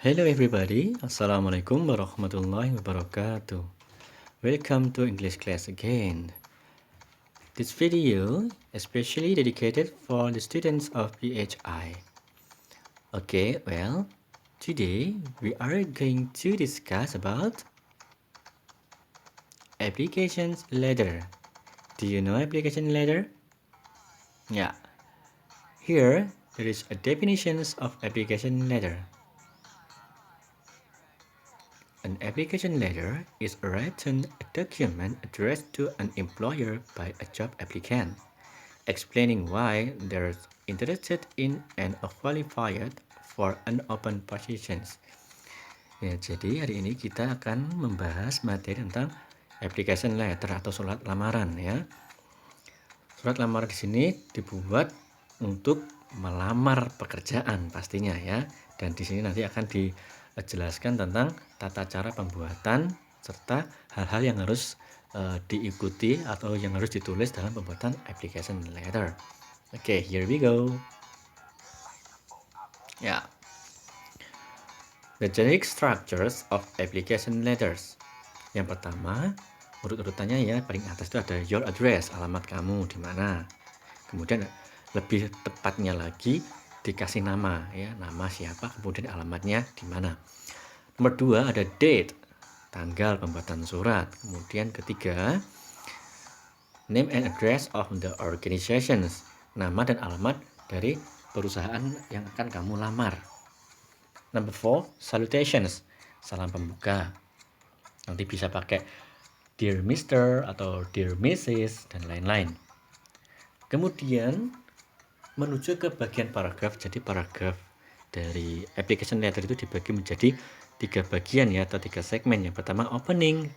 Hello everybody, Assalamualaikum warahmatullahi wabarakatuh. Welcome to English class again. This video especially dedicated for the students of PHI. Okay, well, today we are going to discuss about applications ladder. Do you know application ladder? Yeah. Here there is a definitions of application ladder. An application letter is a written document addressed to an employer by a job applicant, explaining why they're interested in and qualified for an open positions. Ya, jadi hari ini kita akan membahas materi tentang application letter atau surat lamaran ya. Surat lamaran di sini dibuat untuk melamar pekerjaan pastinya ya. Dan di sini nanti akan dijelaskan tentang tata cara pembuatan serta hal-hal yang harus diikuti atau yang harus ditulis dalam pembuatan application letter. Oke, here we go. Ya. The generic structures of application letters. Yang pertama, urut-urutannya ya, paling atas itu ada your address, alamat kamu di mana. Kemudian lebih tepatnya lagi dikasih nama ya, nama siapa, kemudian alamatnya di mana. Nomor 2 ada date, tanggal pembuatan surat. Kemudian ketiga, name and address of the organizations, nama dan alamat dari perusahaan yang akan kamu lamar. Number 4, salutations, salam pembuka. Nanti bisa pakai Dear Mr. atau Dear Mrs. dan lain-lain. Kemudian menuju ke bagian paragraf. Jadi paragraf dari application letter itu dibagi menjadi 3 bagian ya, atau 3 segmen. Yang pertama opening,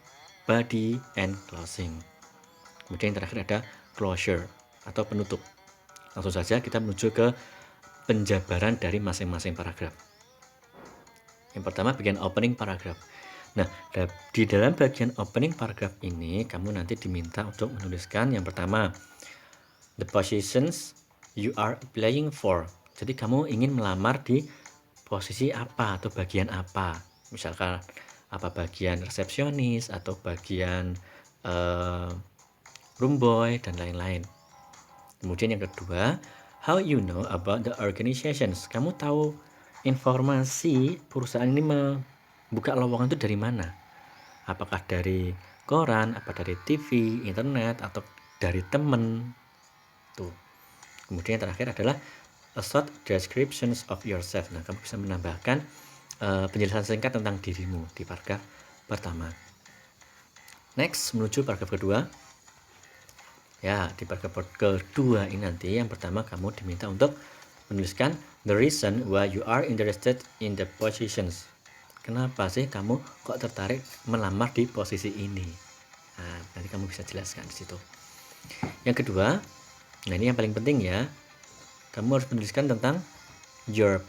body, and closing. Kemudian yang terakhir ada closure atau penutup. Langsung saja kita menuju ke penjabaran dari masing-masing paragraf. Yang pertama bagian opening paragraph. Nah, di dalam bagian opening paragraph ini kamu nanti diminta untuk menuliskan yang pertama the positions you are applying for. Jadi kamu ingin melamar di posisi apa atau bagian apa. Misalkan apa bagian resepsionis atau bagian room boy dan lain-lain. Kemudian yang kedua, how you know about the organizations. Kamu tahu informasi perusahaan ini membuka lowongan itu dari mana? Apakah dari koran, apa dari TV, internet, atau dari teman? Tuh. Kemudian yang terakhir adalah a short descriptions of yourself. Nah, kamu bisa menambahkan penjelasan singkat tentang dirimu di paragraf pertama. Next, menuju paragraf kedua. Ya, di paragraf kedua ini nanti yang pertama kamu diminta untuk menuliskan the reason why you are interested in the positions. Kenapa sih kamu kok tertarik melamar di posisi ini? Nah, nanti kamu bisa jelaskan di situ. Yang kedua, nah ini yang paling penting ya. Kamu harus menuliskan tentang your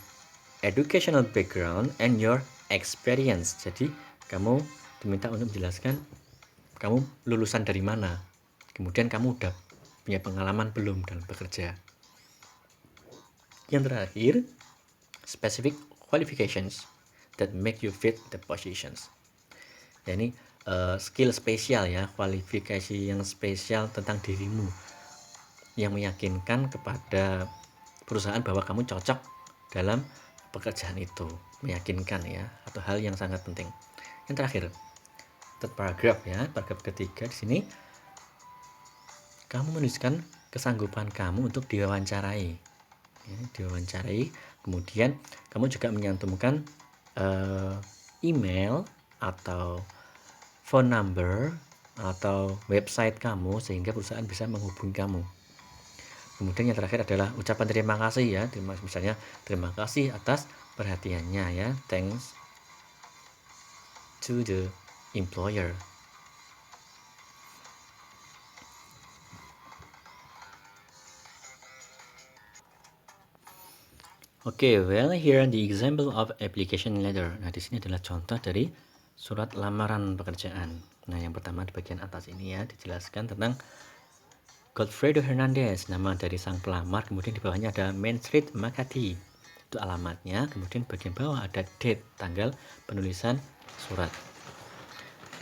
educational background and your experience. Jadi, kamu diminta untuk menjelaskan kamu lulusan dari mana. Kemudian kamu udah punya pengalaman belum dalam bekerja. Yang terakhir, specific qualifications that make you fit the positions. Ya, ini skill spesial ya, kualifikasi yang spesial tentang dirimu yang meyakinkan kepada perusahaan bahwa kamu cocok dalam pekerjaan itu, meyakinkan ya, atau hal yang sangat penting. Yang terakhir, third paragraph ya, paragraf ketiga di sini kamu menuliskan kesanggupan kamu untuk diwawancarai. Ya, diwawancarai. Kemudian kamu juga menyantumkan email atau phone number atau website kamu sehingga perusahaan bisa menghubungi kamu. Kemudian yang terakhir adalah ucapan terima kasih ya. Misalnya terima kasih atas perhatiannya ya. Thanks to the employer. Oke, well here the example of application letter. Nah, di sini adalah contoh dari surat lamaran pekerjaan. Nah, yang pertama di bagian atas ini ya dijelaskan tentang Godfredo Hernandez, nama dari sang pelamar. Kemudian di bawahnya ada Main Street, Makati. itu alamatnya, kemudian bagian bawah ada date, tanggal penulisan surat.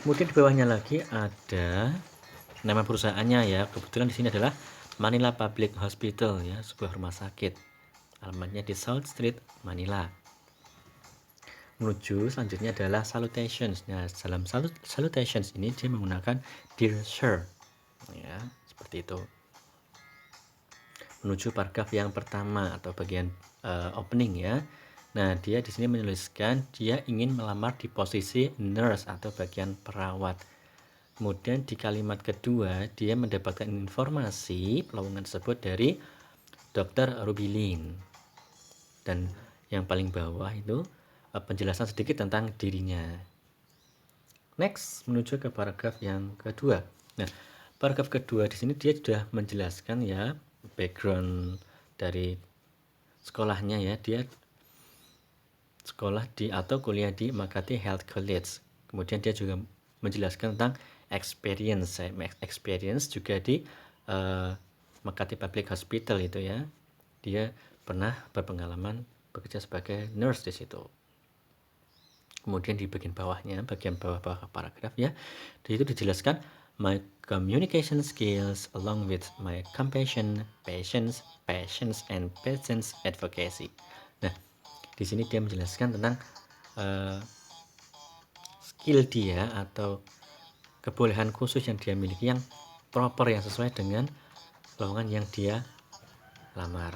Kemudian di bawahnya lagi ada nama perusahaannya ya. Kebetulan di sini adalah Manila Public Hospital ya, sebuah rumah sakit. Alamatnya di South Street, Manila. Menuju selanjutnya adalah salutations. Nah, dalam salutations ini dia menggunakan dear sir. Ya, seperti itu. Menuju paragraf yang pertama atau bagian opening ya. Nah, dia di sini menuliskan dia ingin melamar di posisi nurse atau bagian perawat. Kemudian di kalimat kedua, dia mendapatkan informasi lowongan tersebut dari Dr. Rubilin. Dan yang paling bawah itu penjelasan sedikit tentang dirinya. Next, menuju ke paragraf yang kedua. Nah, paragraf kedua di sini dia sudah menjelaskan ya background dari sekolahnya ya. Dia sekolah di atau kuliah di Makati Health College. Kemudian dia juga menjelaskan tentang experience juga di Makati Public Hospital itu ya. Dia pernah berpengalaman bekerja sebagai nurse di situ. Kemudian di bagian bawahnya, bagian bawah paragraf ya, di situ dijelaskan my communication skills along with my compassion, patience, and patience advocacy. Nah, di sini dia menjelaskan tentang skill dia atau kebolehan khusus yang dia miliki yang proper, yang sesuai dengan lowongan yang dia lamar.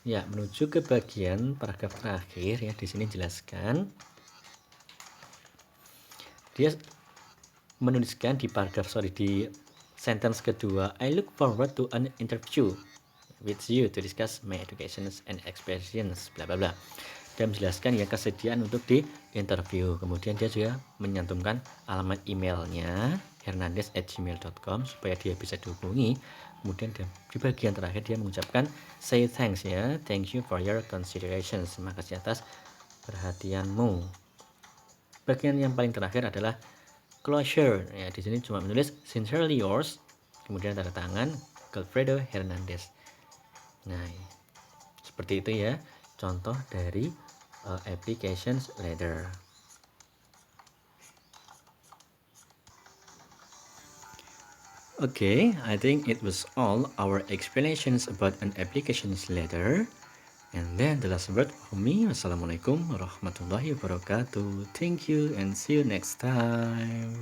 Ya, menuju ke bagian paragraf terakhir ya, di sini jelaskan dia menuliskan di sentence kedua, I look forward to an interview with you to discuss my education and experience bla bla bla. Dia menjelaskan ya kesediaan untuk di interview. Kemudian dia juga menyantumkan alamat emailnya hernandez@gmail.com supaya dia bisa dihubungi. Kemudian di bagian terakhir dia mengucapkan say thanks ya, thank you for your consideration, terima kasih atas perhatianmu. Bagian yang paling terakhir adalah closure ya, di sini cuma menulis sincerely yours, kemudian tanda tangan Godfredo Hernandez. Nah, seperti itu ya contoh dari applications letter. Okay, I think it was all our explanations about an applications letter. And then the last word from me. Wassalamualaikum warahmatullahi wabarakatuh. Thank you and see you next time.